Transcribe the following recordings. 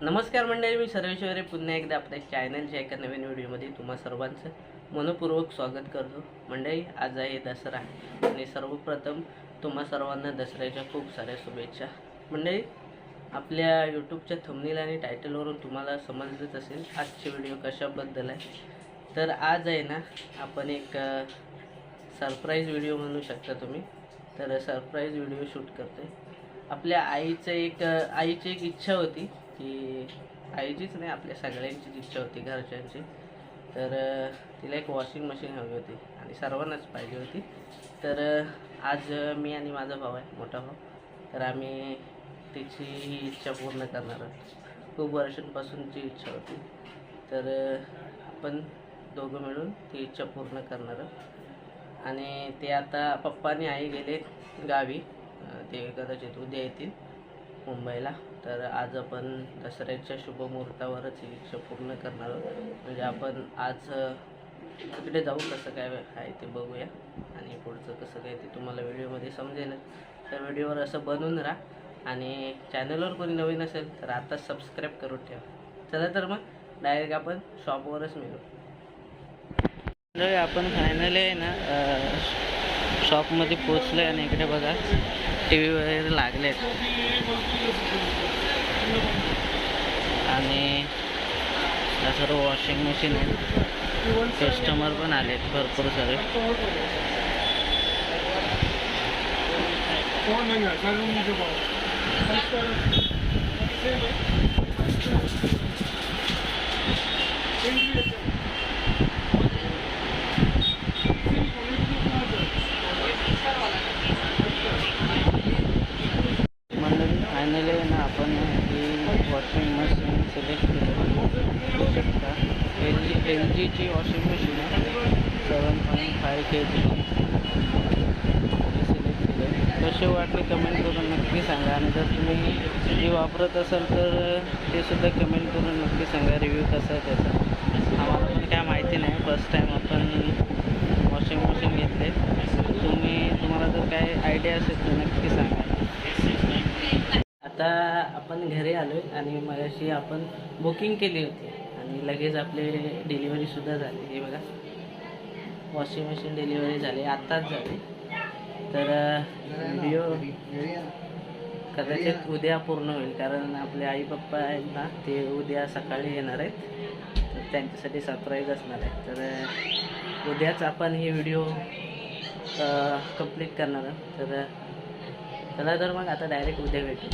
नमस्कार मंडळी, मी सर्वेश्वरी पुन्हा एकदा आपल्या चॅनलच्या एका नवीन व्हिडिओमध्ये तुम्हा सर्वांचं मनपूर्वक स्वागत करतो. मंडळी, आज आहे दसरा आणि सर्वप्रथम तुम्हा सर्वांना दसऱ्याच्या खूप साऱ्या शुभेच्छा. मंडळी, आपल्या यूट्यूबच्या थंबनेल आणि टायटलवरून तुम्हाला समजलंच असेल आजची व्हिडिओ कशाबद्दल आहे. तर आज आहे ना, आपण एक सरप्राईज व्हिडिओ म्हणू शकता तुम्ही. तर सरप्राईज व्हिडिओ शूट करतोय. आपल्या आईची एक इच्छा होती की आईचीच नाही, आपल्या सगळ्यांचीच इच्छा होती, घरच्यांची. तर तिला एक वॉशिंग मशीन हवी होती आणि सर्वांनाच पाहिजे होती. तर आज मी आणि माझा भाऊ आहे, मोठा भाऊ, तर आम्ही तिची ही इच्छा पूर्ण करणार आहोत. खूप वर्षांपासूनची इच्छा होती. तर आपण दोघं मिळून ती इच्छा पूर्ण करणार आहोत. आणि ते आता पप्पा आणि आई गेले गावी. ते कदाचित उद्या येतील मुंबईला. तर आज आपण दसऱ्याच्या शुभमुहूर्तावरच ही इच्छा पूर्ण करणार आहोत. म्हणजे आपण आज तिकडे जाऊ, कसं काय आहे ते बघूया आणि पुढचं कसं काय ते तुम्हाला व्हिडिओमध्ये समजेल. तर व्हिडिओवर असं बनवून राहा आणि चॅनलवर कोणी नवीन असेल तर आताच सबस्क्राईब करून ठेवा. चला तर मग डायरेक्ट आपण शॉपवरच मिळू. आपण फायनली आहे ना शॉपमध्ये पोचलो आहे आणि इकडे बघा टी व्ही वगैरे लागले आहेत आणि सर्व वॉशिंग मशीन आहे. कस्टमर पण आले आहेत भरपूर सारे. फायनली ना आपण ही वॉशिंग मशीन सिलेक्ट करू शकता. एल जीची वॉशिंग मशीन आहे, 7.5 kg सिलेक्ट केलं. कसे वाटले कमेंट करून नक्की सांगा आणि जर तुम्ही जी वापरत असाल तर ते सुद्धा कमेंट करून नक्की सांगा. रिव्ह्यू कसा आहे त्याचा. आम्हाला पण काय माहिती नाही, फर्स्ट टाईम आपण वॉशिंग मशीन घेतले. तुम्हाला जर काय आयडिया असेल तर नक्की सांगा. आता आपण घरी आलो आहे आणि मगाशी आपण बुकिंग केली होती आणि लगेच आपली डिलिव्हरीसुद्धा झाली. हे बघा, वॉशिंग मशीन डिलिव्हरी झाली, आत्ताच झाली. तर व्हिडिओ कदाचित उद्या पूर्ण होईल, कारण आपले आई पप्पा आहेत ना, ते उद्या सकाळी येणार आहेत. तर त्यांच्यासाठी सरप्राईज असणार आहे. तर उद्याच आपण ही व्हिडिओ कंप्लीट करणार आहोत. तर चला तर मग आता डायरेक्ट उद्या भेटू.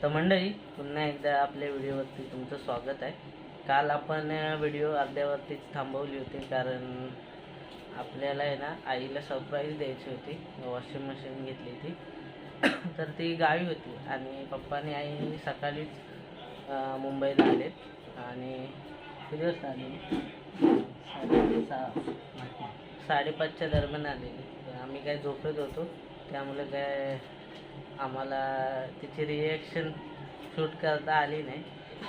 तर मंडळी, पुन्हा एकदा आपल्या व्हिडिओवरती तुमचं स्वागत आहे. काल आपण व्हिडिओ अर्ध्यावरतीच थांबवली होती, कारण आपल्याला आहे ना आईला सरप्राईज द्यायची होती. वॉशिंग मशीन घेतली ती तर ती गावी होती आणि पप्पा आणि आई सकाळीच मुंबईला आलेत. आणि किती वाजता आले? 5:30च्या दरम्यान आलेली. आम्ही काय झोपत होतो, त्यामुळे काय आम्हाला तिची रिॲक्शन शूट करता आली नाही.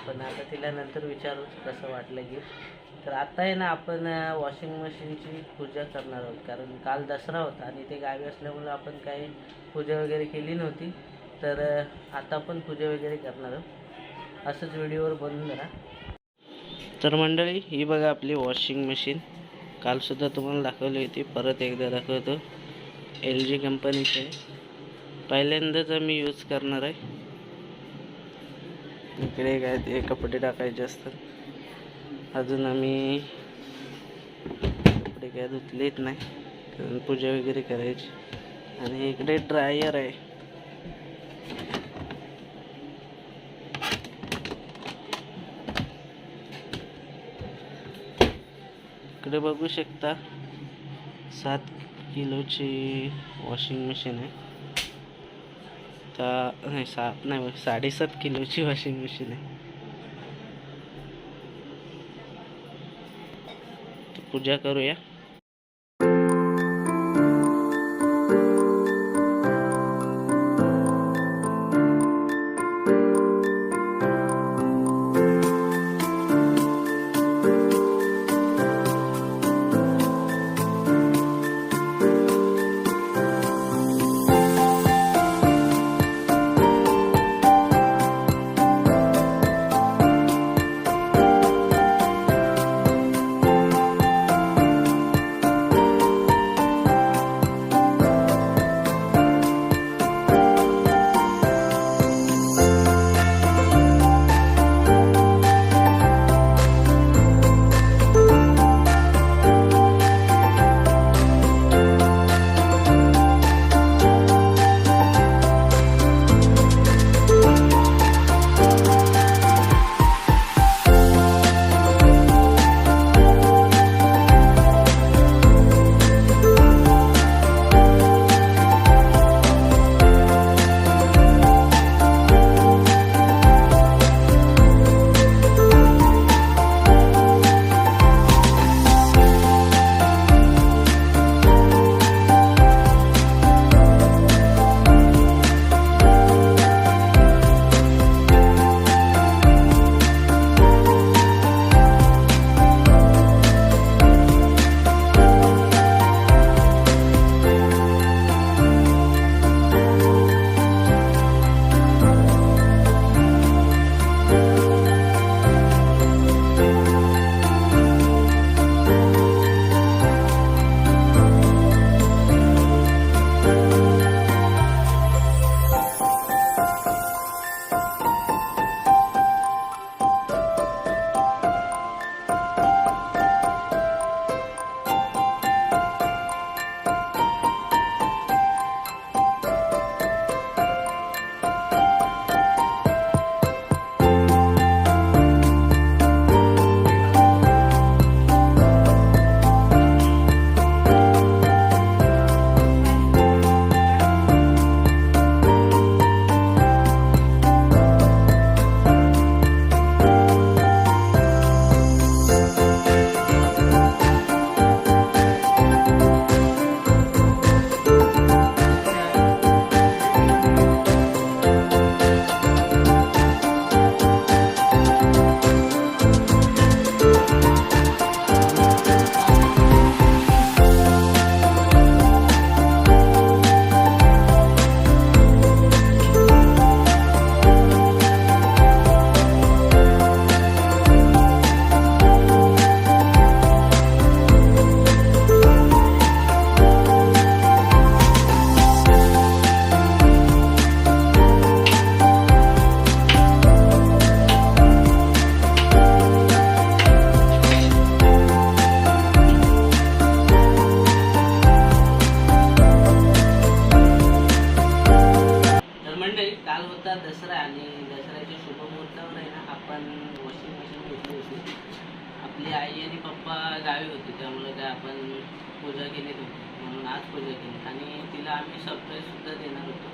पण आता तिला नंतर विचारू कसं वाटलं गिफ्ट. तर आता आहे ना आपण वॉशिंग मशीनची पूजा करणार आहोत, कारण काल दसरा होता आणि ते गावी असल्यामुळे आपण काही पूजा वगैरे केली नव्हती. तर आता आपण पूजा वगैरे करणार आहोत. असंच व्हिडिओवर बनवून राहा. तर मंडळी, ही बघा आपली वॉशिंग मशीन. कालसुद्धा तुम्हाला दाखवली होती, परत एकदा दाखवतो. LG कंपनीचे पहिल्यांदाच आम्ही यूज करणार आहे. इकडे काय ते कपडे टाकायचे असतात. अजून आम्ही कपडे काय धुतलेत नाही, कारण पूजा वगैरे करायची. आणि इकडे ड्रायर आहे. इकडे बघू शकता 7 किलोची वॉशिंग मशीन आहे. नाही 7 नाही, 7.5 किलोची वॉशिंग मशीन आहे. पूजा करूया. काल होता दसरा आणि दसऱ्याच्या शुभमुहूर्तावर आहे ना आपण वॉशिंग मशीन घेतली होती. आपली आई आणि पप्पा गावी होते त्यामुळे काय आपण पूजा केली नव्हती म्हणून आज पूजा केली आणि तिला आम्ही सरप्राईजसुद्धा देणार होतो.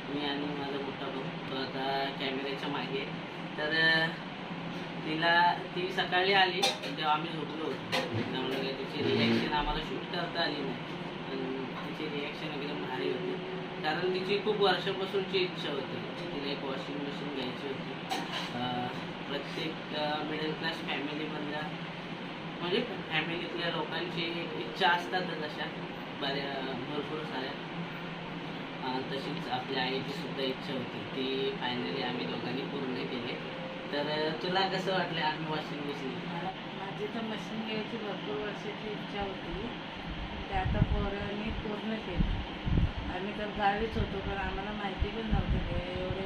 मी आणि माझा मोठा भाऊ तो आता कॅमेऱ्याच्या मागे. तर ती सकाळी आली तेव्हा आम्ही झोपलो होतो त्यामुळे काय तिची रिॲक्शन आम्हाला शूट करता आली नाही. पण तिची रिॲक्शन एकदम भारी होती कारण तिची खूप वर्षापासूनची इच्छा होती. तिला एक वॉशिंग मशीन घ्यायची होती. प्रत्येक मिडल क्लास फॅमिलीमधल्या म्हणजे फॅमिलीतल्या लोकांची इच्छा असतातच अशा भरपूर साऱ्या. तशीच आपल्या आईची सुद्धा इच्छा होती ती फायनली आम्ही दोघांनी पूर्ण केली. तर तुला कसं वाटलं आम्ही वॉशिंग मशीन? माझी तर मशीन घ्यायची भरपूर वर्षाची इच्छा होती ते आता पोरांनी पूर्ण केली. आम्ही तर गावीच होतो पण आम्हाला माहिती पण नव्हती ते एवढे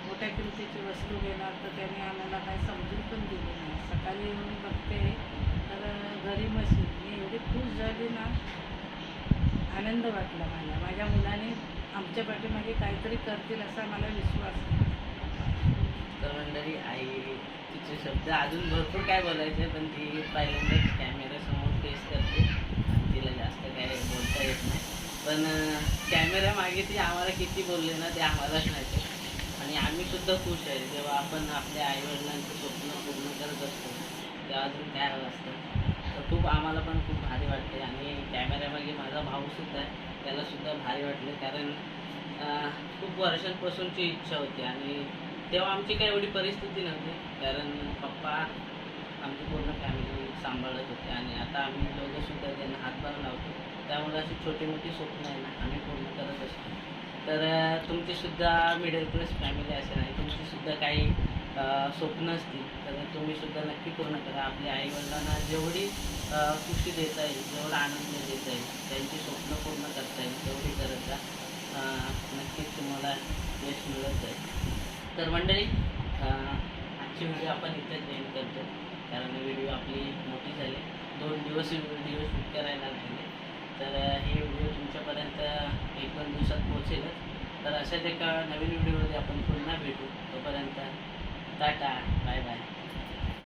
मोठ्या किमतीची वस्तू घेणार तर त्यांनी आम्हाला काही समजून पण दिली नाही. सकाळी येऊन बघते तर घरी मशीन मी एवढी खुश झाली ना, आनंद वाटला मला. माझ्या मुलाने आमच्या पाठीमागे काहीतरी करतील असा मला विश्वास आहे. तर मंडळी आई तिचे शब्द अजून भरपूर काय बोलायचे पण ती पहिल्यांदाच कॅमेऱ्यासमोर फेस करते आणि तिला जास्त काय बोलता येत नाही. पण कॅमेरा मागे ती आम्हाला किती बोलले ना ते आम्हालाच माहिती आहे. आणि आम्ही सुद्धा खुश आहे जेव्हा आपण आपल्या आईवडिलांचं स्वप्न पूर्ण करत असतो तेव्हा अजून काय हवं असतं. तर खूप आम्हाला पण खूप भारी वाटते आणि कॅमेऱ्यामागे माझा भाऊसुद्धा आहे त्यालासुद्धा भारी वाटले कारण खूप वर्षांपासूनची इच्छा होती आणि तेव्हा आमची काही एवढी परिस्थिती नव्हती कारण पप्पा आमची पूर्ण फॅमिली सांभाळत होते आणि आता आम्ही दोघंसुद्धा त्यांना हातभार लावतो त्यामुळे अशी छोटी मोठी स्वप्न आहे ना आम्ही पूर्ण करत असतो. तर तुमचीसुद्धा मिडल क्लास फॅमिली असेल आणि तुमचीसुद्धा काही स्वप्न असतील तर तुम्हीसुद्धा नक्की पूर्ण करा. आपल्या आईवडिलांना जेवढी खुशी देता येईल जेवढा आनंद देता येईल त्यांची स्वप्न पूर्ण करता येईल तेवढी करत जा. नक्कीच तुम्हाला यश मिळत जाईल. तर मंडळी आजची व्हिडिओ आपण इथेच एंड करतो कारण व्हिडिओ आपली मोठी झाली. 2 दिवस व्हिडिओ शूट करायला लागले तर हे व्हिडिओ तुमच्यापर्यंत 1-2 दिवसात पोहोचेलच. तर अशाच एका नवीन व्हिडिओमध्ये आपण पुन्हा भेटू. तोपर्यंत टाटा बाय बाय.